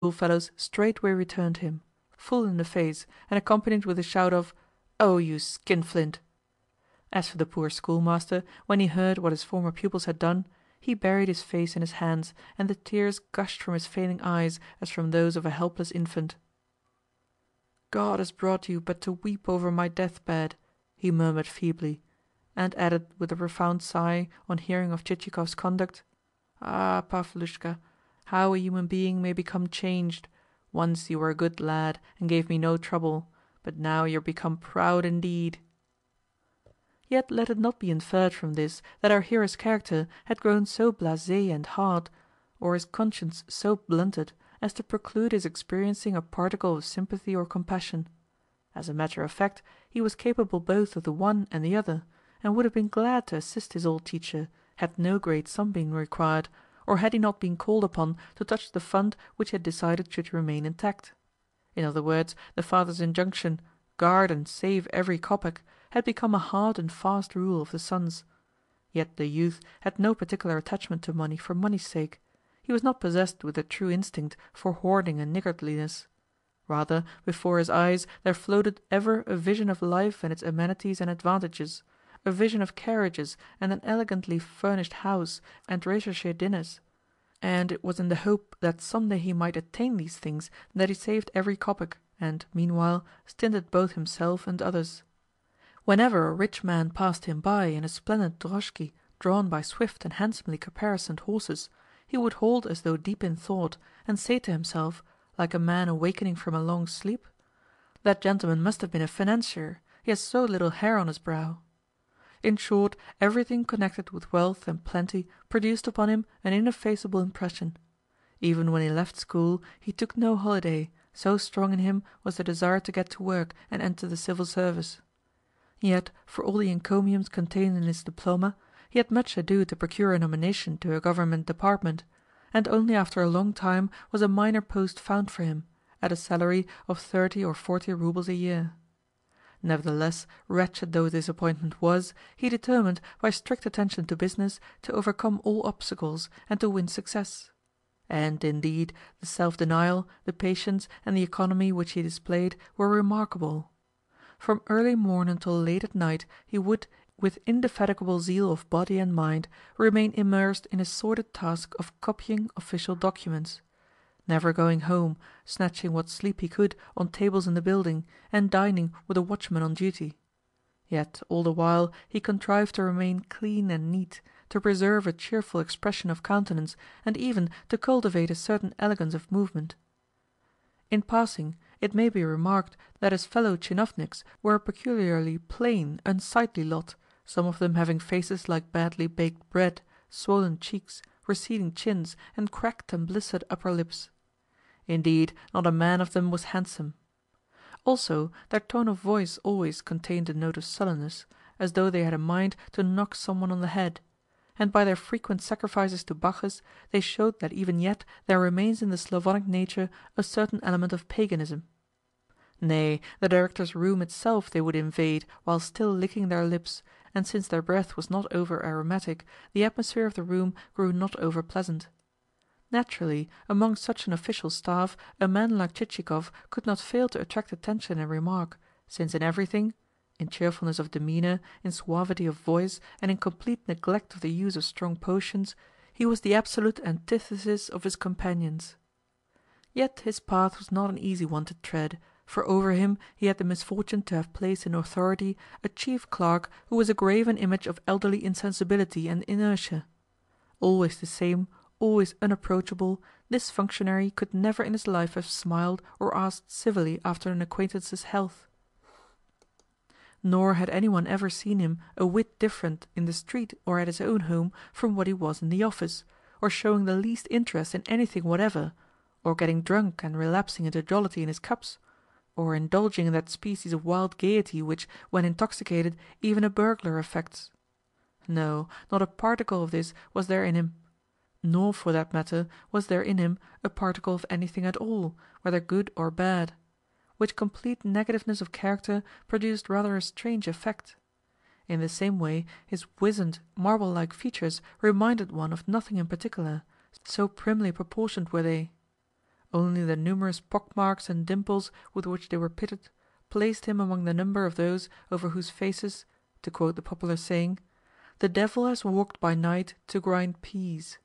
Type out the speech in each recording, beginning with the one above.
schoolfellows straightway returned him, full in the face, and accompanied with a shout of "Oh, you skinflint!" As for the poor schoolmaster, when he heard what his former pupils had done, he buried his face in his hands, and the tears gushed from his failing eyes as from those of a helpless infant. "God has brought you but to weep over my deathbed," he murmured feebly, and added with a profound sigh on hearing of Chichikov's conduct, "Ah, Pavlushka, how a human being may become changed! Once you were a good lad and gave me no trouble, but now you're become proud indeed." Yet let it not be inferred from this that our hero's character had grown so blasé and hard, or his conscience so blunted, as to preclude his experiencing a particle of sympathy or compassion. As a matter of fact, he was capable both of the one and the other, and would have been glad to assist his old teacher, had no great sum been required, or had he not been called upon to touch the fund which he had decided should remain intact. In other words, the father's injunction, "Guard and save every kopeck," had become a hard and fast rule of the son's. Yet the youth had no particular attachment to money for money's sake. He was not possessed with a true instinct for hoarding and niggardliness. Rather, before his eyes there floated ever a vision of life and its amenities and advantages, a vision of carriages and an elegantly furnished house and recherché dinners, and it was in the hope that some day he might attain these things that he saved every kopeck, and, meanwhile, stinted both himself and others. Whenever a rich man passed him by in a splendid droshky drawn by swift and handsomely caparisoned horses, he would halt as though deep in thought, and say to himself, like a man awakening from a long sleep, "That gentleman must have been a financier, he has so little hair on his brow." In short, everything connected with wealth and plenty produced upon him an ineffaceable impression. Even when he left school he took no holiday, so strong in him was the desire to get to work and enter the civil service. Yet, for all the encomiums contained in his diploma, he had much ado to procure a nomination to a government department, and only after a long time was a minor post found for him, at a salary of 30 or 40 roubles a year. Nevertheless, wretched though this appointment was, he determined, by strict attention to business, to overcome all obstacles, and to win success. And, indeed, the self-denial, the patience, and the economy which he displayed were remarkable. From early morn until late at night he would, with indefatigable zeal of body and mind, remain immersed in his sordid task of copying official documents; never going home, snatching what sleep he could on tables in the building, and dining with a watchman on duty. Yet all the while he contrived to remain clean and neat, to preserve a cheerful expression of countenance, and even to cultivate a certain elegance of movement. In passing, it may be remarked that his fellow tchinovniks were a peculiarly plain, unsightly lot, some of them having faces like badly baked bread, swollen cheeks, receding chins, and cracked and blistered upper lips. Indeed, not a man of them was handsome. Also, their tone of voice always contained a note of sullenness, as though they had a mind to knock someone on the head, and by their frequent sacrifices to Bacchus they showed that even yet there remains in the Slavonic nature a certain element of paganism. Nay, the director's room itself they would invade while still licking their lips, and since their breath was not over aromatic, the atmosphere of the room grew not over pleasant. Naturally, among such an official staff, a man like Chichikov could not fail to attract attention and remark, since in everything—in cheerfulness of demeanour, in suavity of voice, and in complete neglect of the use of strong potions—he was the absolute antithesis of his companions. Yet his path was not an easy one to tread, for over him he had the misfortune to have placed in authority a chief clerk who was a graven image of elderly insensibility and inertia. Always the same, always unapproachable, this functionary could never in his life have smiled or asked civilly after an acquaintance's health. Nor had anyone ever seen him a whit different in the street or at his own home from what he was in the office, or showing the least interest in anything whatever, or getting drunk and relapsing into jollity in his cups, or indulging in that species of wild gaiety which, when intoxicated, even a burglar affects. No, not a particle of this was there in him. Nor, for that matter, was there in him a particle of anything at all, whether good or bad; which complete negativeness of character produced rather a strange effect. In the same way his wizened, marble-like features reminded one of nothing in particular, so primly proportioned were they. only the numerous pockmarks and dimples with which they were pitted placed him among the number of those over whose faces, to quote the popular saying, "the devil has walked by night to grind peas."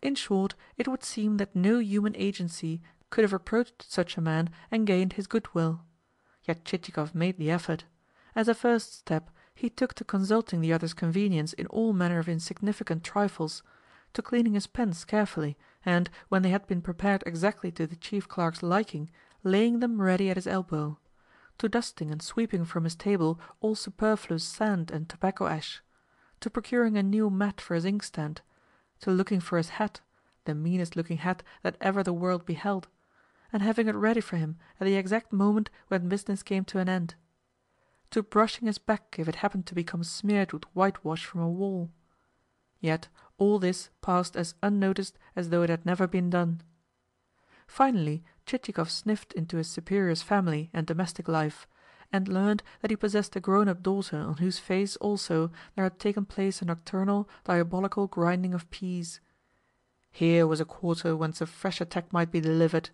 In short, it would seem that no human agency could have approached such a man and gained his goodwill. Yet Chichikov made the effort. As a first step, he took to consulting the other's convenience in all manner of insignificant trifles, to cleaning his pens carefully, and, when they had been prepared exactly to the Chief Clerk's liking, laying them ready at his elbow; to dusting and sweeping from his table all superfluous sand and tobacco ash; to procuring a new mat for his inkstand; to looking for his hat, the meanest looking hat that ever the world beheld, and having it ready for him at the exact moment when business came to an end; to brushing his back if it happened to become smeared with whitewash from a wall. Yet all this passed as unnoticed as though it had never been done. Finally Chichikov sniffed into his superior's family and domestic life, and learned that he possessed a grown-up daughter on whose face also there had taken place a nocturnal, diabolical grinding of peas. Here was a quarter whence a fresh attack might be delivered.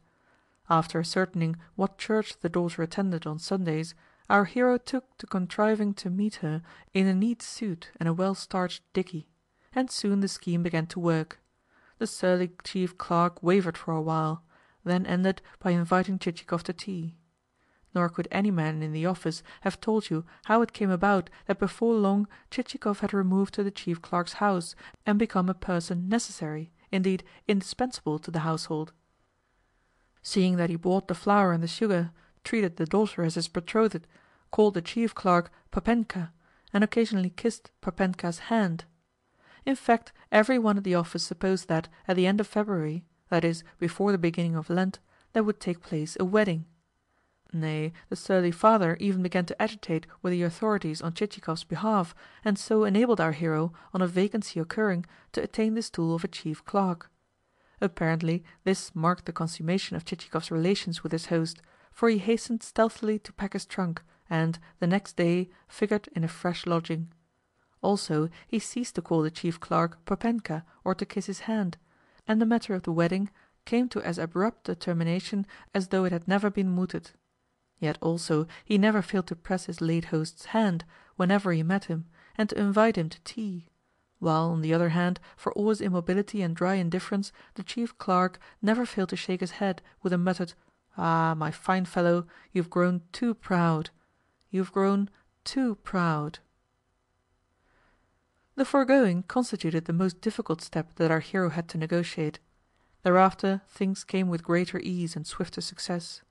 After ascertaining what church the daughter attended on Sundays, our hero took to contriving to meet her in a neat suit and a well-starched dickey, and soon the scheme began to work. The surly Chief Clerk wavered for a while, then ended by inviting Chichikov to tea. Nor could any man in the office have told you how it came about that before long Chichikov had removed to the Chief Clerk's house and become a person necessary, indeed indispensable, to the household. Seeing that he bought the flour and the sugar, treated the daughter as his betrothed, called the Chief Clerk Papenka, and occasionally kissed Papenka's hand. In fact, every one at the office supposed that, at the end of February, that is, before the beginning of Lent, there would take place a wedding. Nay, the surly father even began to agitate with the authorities on Chichikov's behalf, and so enabled our hero, on a vacancy occurring, to attain the stool of a Chief Clerk. Apparently this marked the consummation of Chichikov's relations with his host, for he hastened stealthily to pack his trunk, and, the next day, figured in a fresh lodging. Also, he ceased to call the Chief Clerk Papenka or to kiss his hand, and the matter of the wedding came to as abrupt a termination as though it had never been mooted. Yet also he never failed to press his late host's hand, whenever he met him, and to invite him to tea; while, on the other hand, for all his immobility and dry indifference, the Chief Clerk never failed to shake his head with a muttered, "Ah, my fine fellow, you have grown too proud. You have grown too proud." The foregoing constituted the most difficult step that our hero had to negotiate. Thereafter things came with greater ease and swifter success.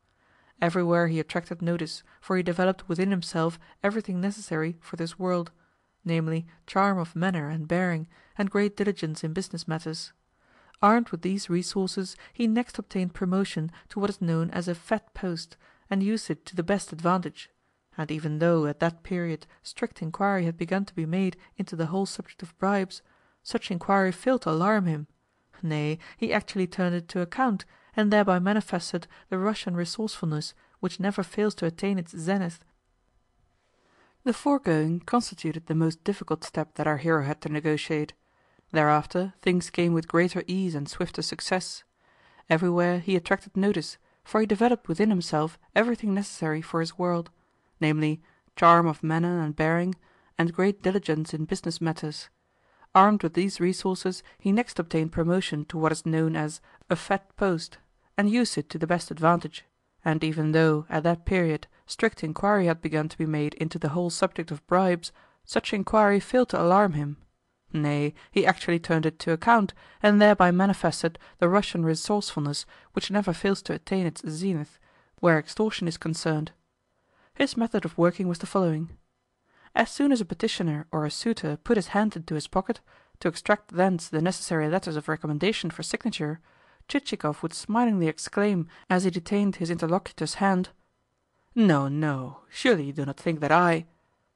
Everywhere he attracted notice, for he developed within himself everything necessary for this world, namely, charm of manner and bearing, and great diligence in business matters. Armed with these resources, he next obtained promotion to what is known as a fat post, and used it to the best advantage; and even though at that period strict inquiry had begun to be made into the whole subject of bribes, such inquiry failed to alarm him; nay, he actually turned it to account, and thereby manifested the Russian resourcefulness which never fails to attain its zenith. The foregoing constituted the most difficult step that our hero had to negotiate. Thereafter things came with greater ease and swifter success. Everywhere he attracted notice, for he developed within himself everything necessary for his world, namely, charm of manner and bearing, and great diligence in business matters. Armed with these resources, he next obtained promotion to what is known as a fat post, and used it to the best advantage; and even though, at that period, strict inquiry had begun to be made into the whole subject of bribes, such inquiry failed to alarm him; nay, he actually turned it to account, and thereby manifested the Russian resourcefulness which never fails to attain its zenith, where extortion is concerned. His method of working was the following. As soon as a petitioner or a suitor put his hand into his pocket, to extract thence the necessary letters of recommendation for signature, Chichikov would smilingly exclaim, as he detained his interlocutor's hand, "No, no, surely you do not think that I...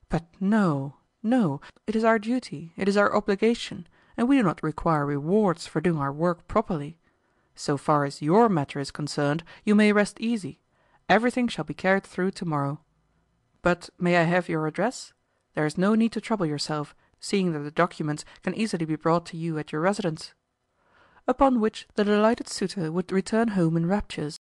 But no, no, it is our duty, it is our obligation, and we do not require rewards for doing our work properly. So far as your matter is concerned, you may rest easy. Everything shall be carried through tomorrow. But may I have your address? There is no need to trouble yourself, seeing that the documents can easily be brought to you at your residence." upon which the delighted suitor would return home in raptures,